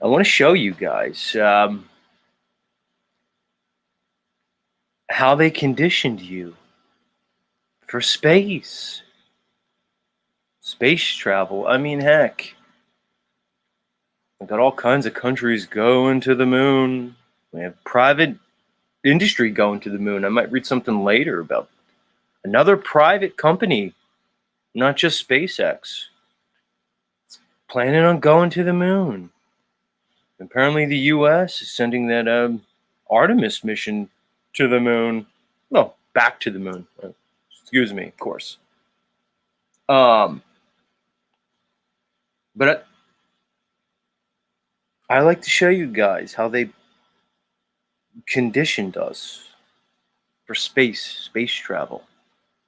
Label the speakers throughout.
Speaker 1: I want to show you guys how they conditioned you for space travel. I mean, heck, we got all kinds of countries going to the moon. We have private industry going to the moon. I might read something later about another private company, not just SpaceX, planning on going to the moon. Apparently, the U.S. is sending that Artemis mission to the moon. No, back to the moon. Excuse me, of course. But I like to show you guys how they conditioned us for space travel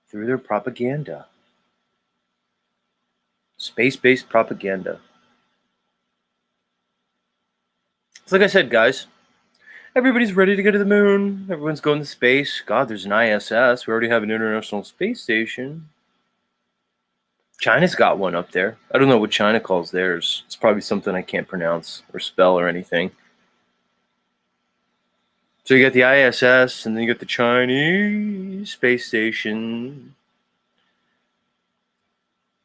Speaker 1: through their propaganda. Space-based propaganda. It's like I said, guys. Everybody's ready to go to the moon. Everyone's going to space. God, there's an ISS. We already have an International Space Station. China's got one up there. I don't know what China calls theirs. It's probably something I can't pronounce or spell or anything. So you got the ISS, and then you got the Chinese Space Station.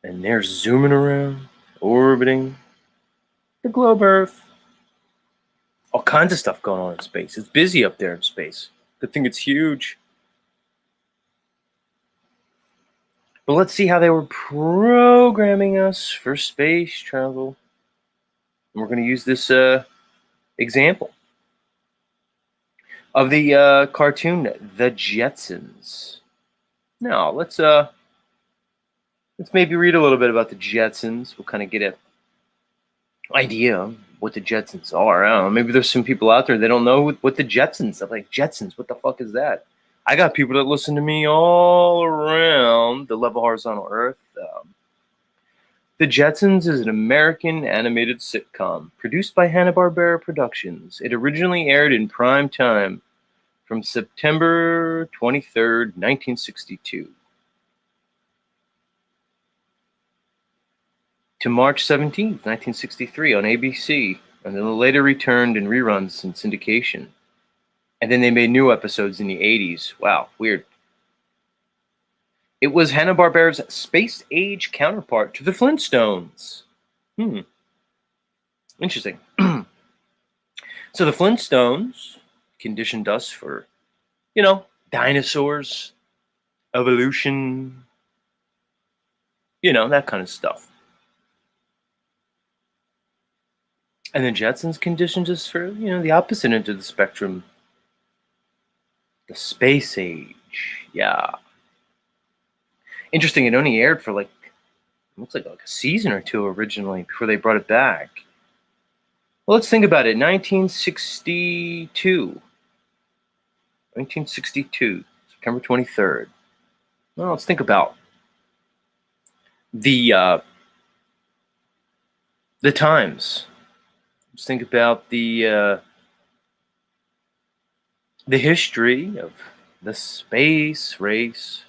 Speaker 1: And they're zooming around, orbiting the globe Earth. All kinds of stuff going on in space. It's busy up there in space. Good thing it's huge. But let's see how they were programming us for space travel. And we're going to use this example of the cartoon, The Jetsons. Now, let's maybe read a little bit about the Jetsons. We'll kind of get an idea what the Jetsons are. I don't know. Maybe there's some people out there that don't know what the Jetsons are. Like, Jetsons, what the fuck is that? I got people that listen to me all around the level horizontal Earth. The Jetsons is an American animated sitcom produced by Hanna-Barbera Productions. It originally aired in prime time from September 23rd, 1962 to March 17th, 1963 on ABC, and then later returned in reruns in syndication. And then they made new episodes in the 80s. Wow, weird. It was Hanna-Barbera's space age counterpart to the Flintstones. Interesting. So the Flintstones conditioned us for, dinosaurs, evolution, that kind of stuff. And the Jetsons conditioned us for, the opposite end of the spectrum. The space age. Yeah. Interesting, it only aired for looks like a season or two originally before they brought it back. Well, let's think about it. 1962, September 23rd. Well, let's think about the times. Let's think about the history of the space race.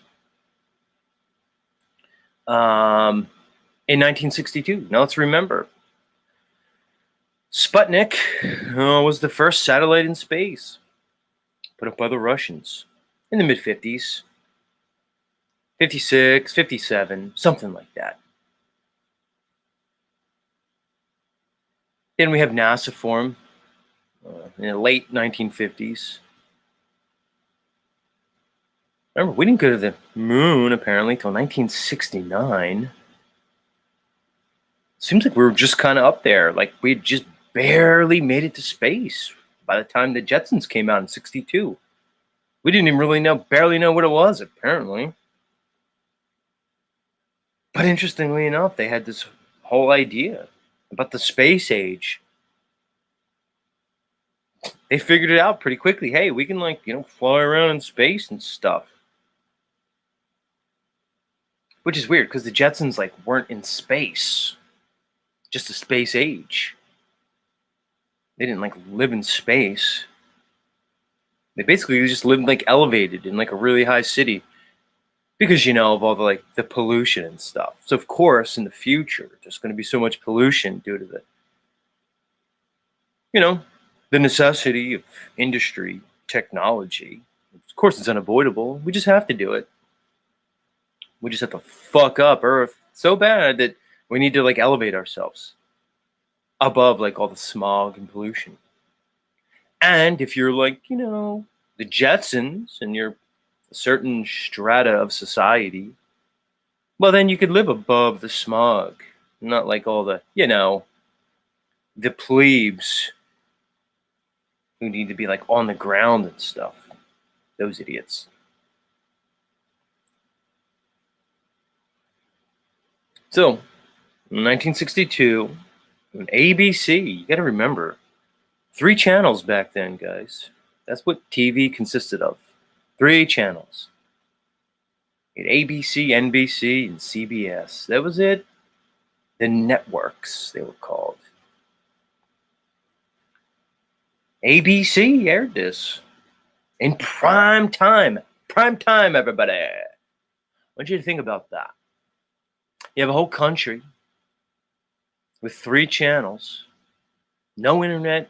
Speaker 1: In 1962. Now let's remember. Sputnik was the first satellite in space, put up by the Russians in the mid-50s. 56, 57, something like that. Then we have NASA form in the late 1950s. Remember, we didn't go to the moon, apparently, until 1969. Seems like we were just kind of up there. Like, we had just barely made it to space by the time the Jetsons came out in 62. We didn't even really barely know what it was, apparently. But interestingly enough, they had this whole idea about the space age. They figured it out pretty quickly. Hey, we can, fly around in space and stuff. Which is weird, because the Jetsons, weren't in space. Just a space age. They didn't, live in space. They basically just lived, elevated in, a really high city. Because, of all the pollution and stuff. So, of course, in the future, there's going to be so much pollution due to You know, the necessity of industry, technology. Of course, it's unavoidable. We just have to do it. We just have to fuck up Earth so bad that we need to like elevate ourselves above like all the smog and pollution. And if you're like, the Jetsons and you're a certain strata of society, well, then you could live above the smog, not like all the plebes who need to be like on the ground and stuff. Those idiots. So, in 1962, on ABC, you got to remember, 3 channels back then, guys. That's what TV consisted of. 3 channels. You had ABC, NBC, and CBS. That was it. The networks, they were called. ABC aired this in prime time. Prime time, everybody. I want you to think about that. You have a whole country with 3 channels, no internet.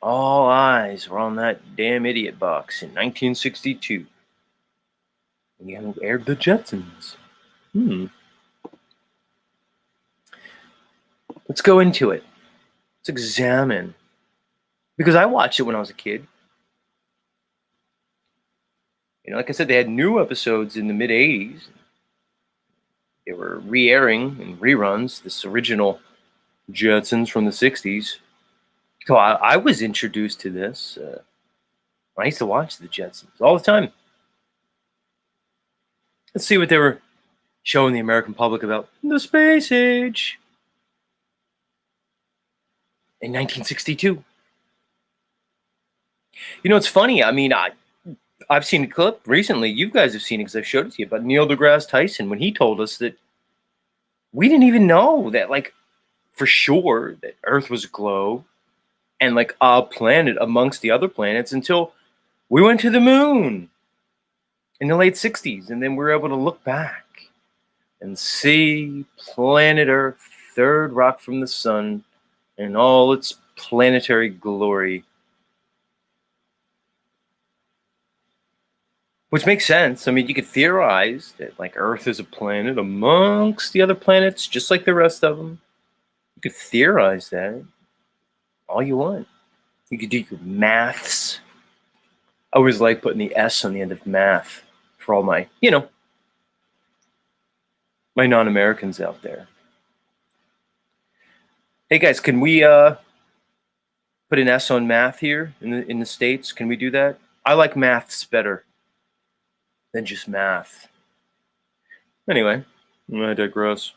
Speaker 1: All eyes were on that damn idiot box in 1962. And you aired the Jetsons. Let's go into it. Let's examine. Because I watched it when I was a kid. Like I said, they had new episodes in the mid 80s. They were re-airing in reruns this original Jetsons from the 60s. So I was introduced to this. I used to watch the Jetsons all the time. Let's see what they were showing the American public about the space age in 1962. It's funny. I mean, I've seen a clip recently. You guys have seen it because I've showed it to you about Neil deGrasse Tyson when he told us that we didn't even know that, like, for sure that Earth was a globe and like a planet amongst the other planets until we went to the moon in the late 60s. And then we were able to look back and see planet Earth, third rock from the sun, in all its planetary glory. Which makes sense. I mean, you could theorize that like Earth is a planet amongst the other planets, just like the rest of them. You could theorize that all you want. You could do your maths. I always like putting the S on the end of math for all my, my non-Americans out there. Hey guys, can we put an S on math here in the States? Can we do that? I like maths better than just math. Anyway, I digress.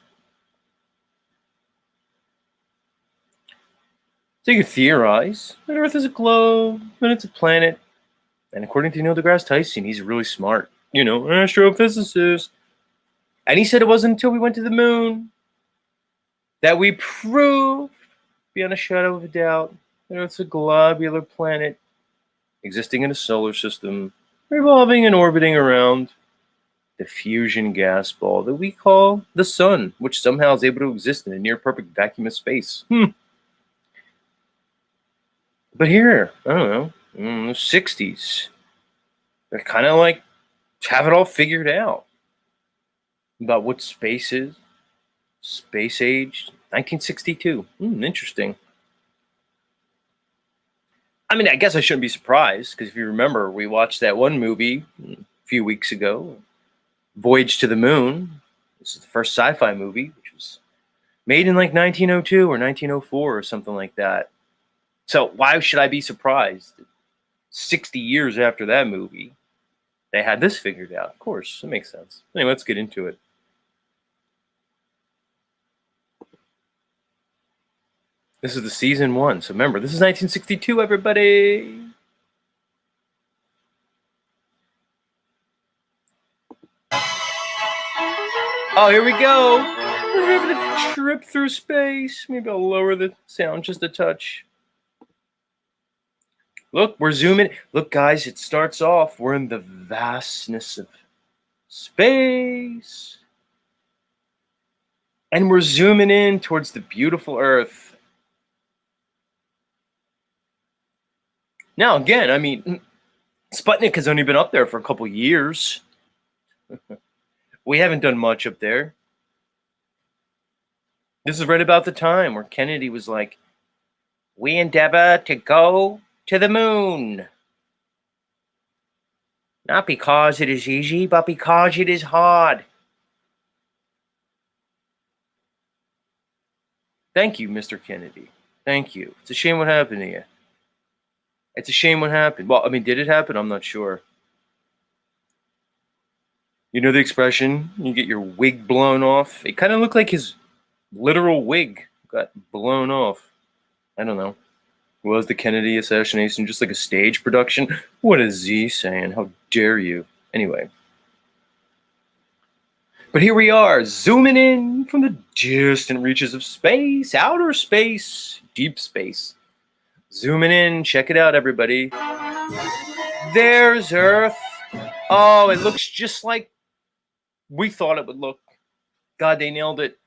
Speaker 1: So you can theorize that Earth is a globe, and it's a planet. And according to Neil deGrasse Tyson, he's really smart, astrophysicist. And he said it wasn't until we went to the moon that we proved, beyond a shadow of a doubt, that Earth's a globular planet existing in a solar system, revolving and orbiting around the fusion gas ball that we call the sun, which somehow is able to exist in a near perfect vacuum of space. But here, I don't know, in the 60s, they're kind of like have it all figured out about what space is, space age, 1962. Interesting. I mean, I guess I shouldn't be surprised because if you remember, we watched that one movie a few weeks ago, Voyage to the Moon. This is the first sci-fi movie, which was made in like 1902 or 1904 or something like that. So why should I be surprised? 60 years after that movie, they had this figured out. Of course, it makes sense. Anyway, let's get into it. This is the season 1. So remember, this is 1962, everybody. Oh, here we go. We're having a trip through space. Maybe I'll lower the sound just a touch. Look, we're zooming. Look, guys, it starts off. We're in the vastness of space. And we're zooming in towards the beautiful Earth. Now, again, I mean, Sputnik has only been up there for a couple years. We haven't done much up there. This is right about the time where Kennedy was like, we endeavor to go to the moon. Not because it is easy, but because it is hard. Thank you, Mr. Kennedy. Thank you. It's a shame what happened to you. It's a shame what happened. Well, I mean, did it happen? I'm not sure. You know the expression, you get your wig blown off? It kind of looked like his literal wig got blown off. I don't know. Was the Kennedy assassination just like a stage production? What is he saying? How dare you? Anyway. But here we are, zooming in from the distant reaches of space, outer space, deep space. Zooming in, check it out, everybody. There's Earth. Oh, it looks just like we thought it would look. God, they nailed it.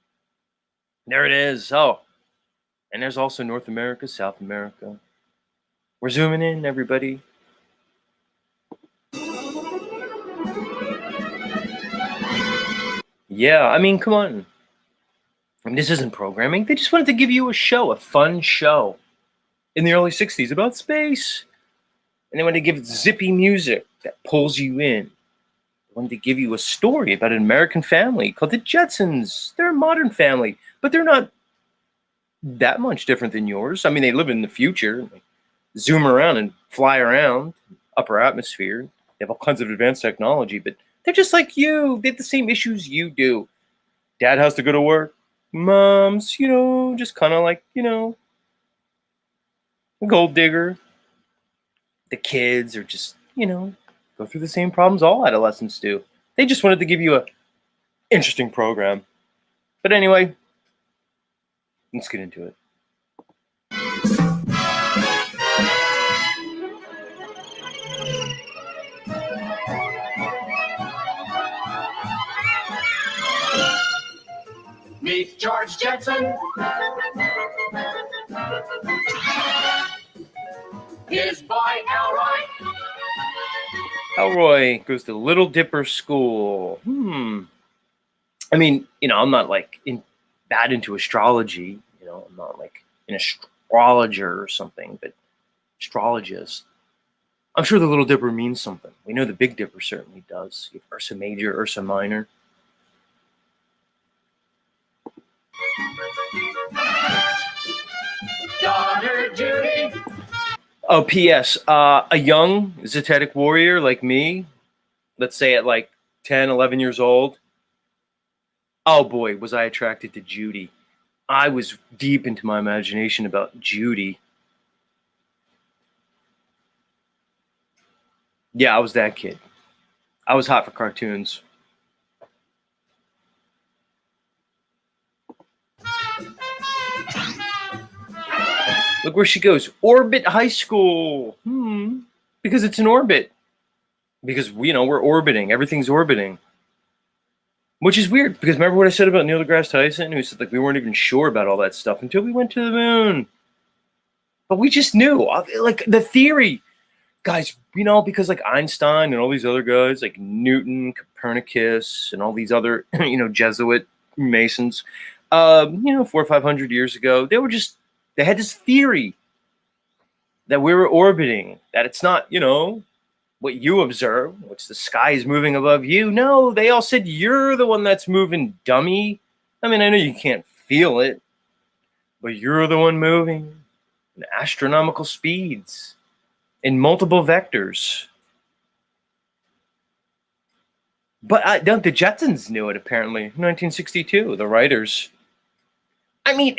Speaker 1: There it is. Oh, and there's also North America, South America. We're zooming in, everybody. Yeah, I mean, come on. I mean, this isn't programming. They just wanted to give you a show, a fun show in the early 60s about space. And they wanted to give it zippy music that pulls you in. They wanted to give you a story about an American family called the Jetsons. They're a modern family, but they're not that much different than yours. I mean, they live in the future. They zoom around and fly around, upper atmosphere. They have all kinds of advanced technology, but they're just like you. They have the same issues you do. Dad has to go to work. Mom's, just kind of like, a gold digger. The kids are just, go through the same problems all adolescents do. They just wanted to give you a interesting program. But anyway, let's get into it.
Speaker 2: Meet George Jetson. His boy Elroy.
Speaker 1: Elroy goes to Little Dipper School. I mean, I'm not like that into astrology. I'm not like an astrologer or something, but astrologist. I'm sure the Little Dipper means something. We know the Big Dipper certainly does. You have Ursa Major, Ursa Minor.
Speaker 2: Daughter Judy.
Speaker 1: Oh, P.S. A young Zetetic warrior like me, let's say at like 10, 11 years old, oh boy, was I attracted to Judy. I was deep into my imagination about Judy. Yeah, I was that kid. I was hot for cartoons. Look where she goes. Orbit High School. Because it's an orbit. Because, we're orbiting. Everything's orbiting. Which is weird, because remember what I said about Neil deGrasse Tyson? Who said, we weren't even sure about all that stuff until we went to the moon. But we just knew. Like, the theory. Guys, because like Einstein and all these other guys, like Newton, Copernicus, and all these other, Jesuit Masons, 400 or 500 years ago, they had this theory that we were orbiting, that it's not, what you observe, which the sky is moving above you. No, they all said, you're the one that's moving, dummy. I mean, I know you can't feel it, but you're the one moving in astronomical speeds, in multiple vectors. But the Jetsons knew it, apparently, 1962, the writers. I mean,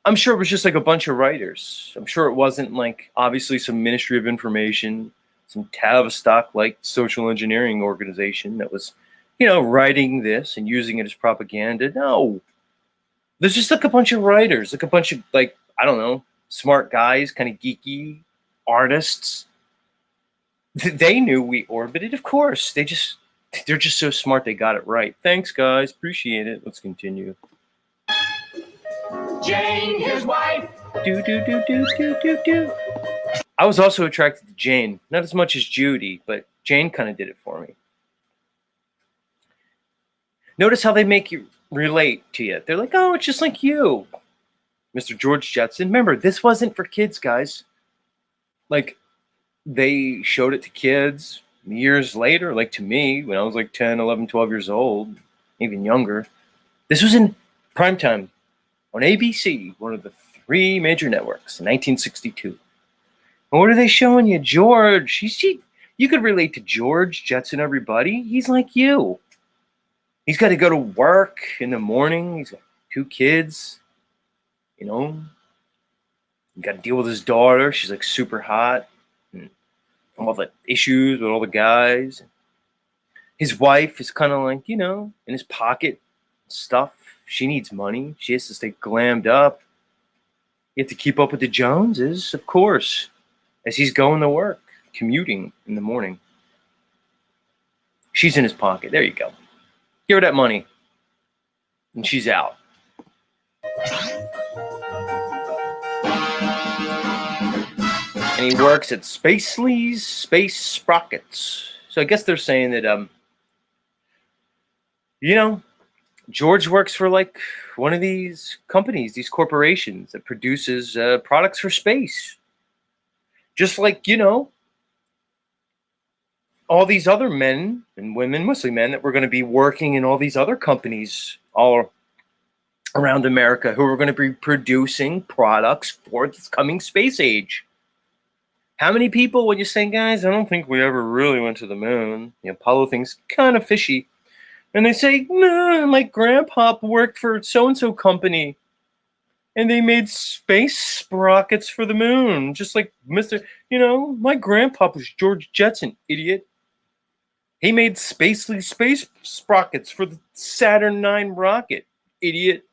Speaker 1: I'm sure it was just like a bunch of writers. I'm sure it wasn't like, obviously, some Ministry of Information, some Tavistock-like social engineering organization that was, writing this and using it as propaganda. No. There's just like a bunch of writers, like a bunch of, like, I don't know, smart guys, kind of geeky artists. They knew we orbited, of course. They're just so smart they got it right. Thanks, guys. Appreciate it. Let's continue.
Speaker 2: Jane, his wife.
Speaker 1: I I was also attracted to Jane, not as much as Judy, but Jane kind of did it for me. Notice how they make you relate to you. They're like, oh, it's just like you, Mr. George Jetson. Remember, this wasn't for kids, guys. Like, they showed it to kids years later, like to me, when I was like 10, 11, 12 years old, even younger. This was in primetime on ABC, one of the three major networks, in 1962. And what are they showing you? George. You could relate to George Jetson, everybody. He's like you. He's got to go to work in the morning. He's got 2 kids. You know, you got to deal with his daughter. She's like super hot. And all the issues with all the guys. His wife is kind of like, you know, in his pocket stuff. She needs money. She has to stay glammed up. You have to keep up with the Joneses, of course, as he's going to work, commuting in the morning. She's in his pocket. There you go. Give her that money. And she's out. And he works at Spacely's Space Sprockets. So I guess they're saying that, you know, George works for like one of these companies, these corporations that produces products for space. Just like, you know, all these other men and women, mostly men, that were going to be working in all these other companies all around America who are going to be producing products for this coming space age. How many people would you say, guys, I don't think we ever really went to the moon. The Apollo thing's kind of fishy. And they say, nah, my grandpa worked for so-and-so company. And they made space sprockets for the moon. Just like you know, my grandpa was George Jetson, idiot. He made Spacely space sprockets for the Saturn IX rocket, idiot.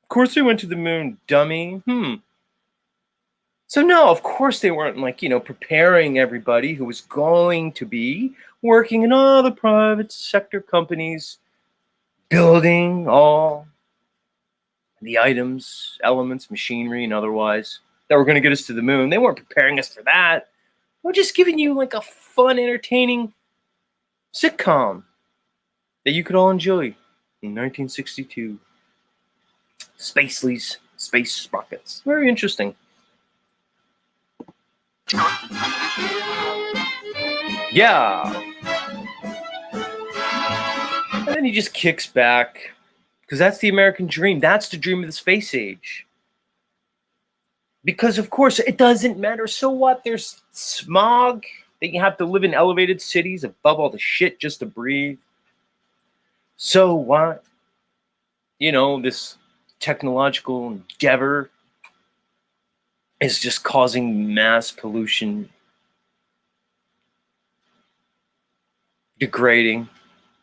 Speaker 1: Of course they went to the moon, dummy. So no, of course they weren't like, you know, preparing everybody who was going to be working in all the private sector companies, building all the items, elements, machinery, and otherwise that were going to get us to the moon. They weren't preparing us for that. They were just giving you like a fun, entertaining sitcom that you could all enjoy in 1962. Spacely's Space Sprockets. Very interesting. Yeah. And then he just kicks back because that's the American dream. That's the dream of the space age. Because, of course, it doesn't matter. So what? There's smog. That you have to live in elevated cities above all the shit just to breathe. So what? You know, this technological endeavor is just causing mass pollution, degrading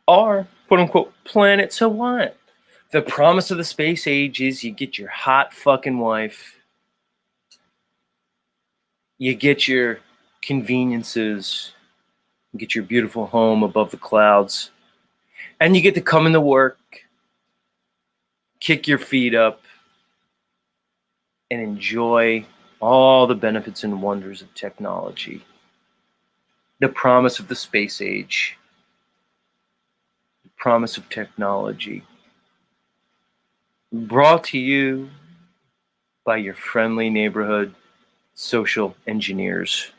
Speaker 1: our quote-unquote planet. So what? The promise of the space age is you get your hot fucking wife. You get your conveniences. You get your beautiful home above the clouds. And you get to come into work, kick your feet up, and enjoy all the benefits and wonders of technology. The promise of the space age. The promise of technology. Brought to you by your friendly neighborhood social engineers.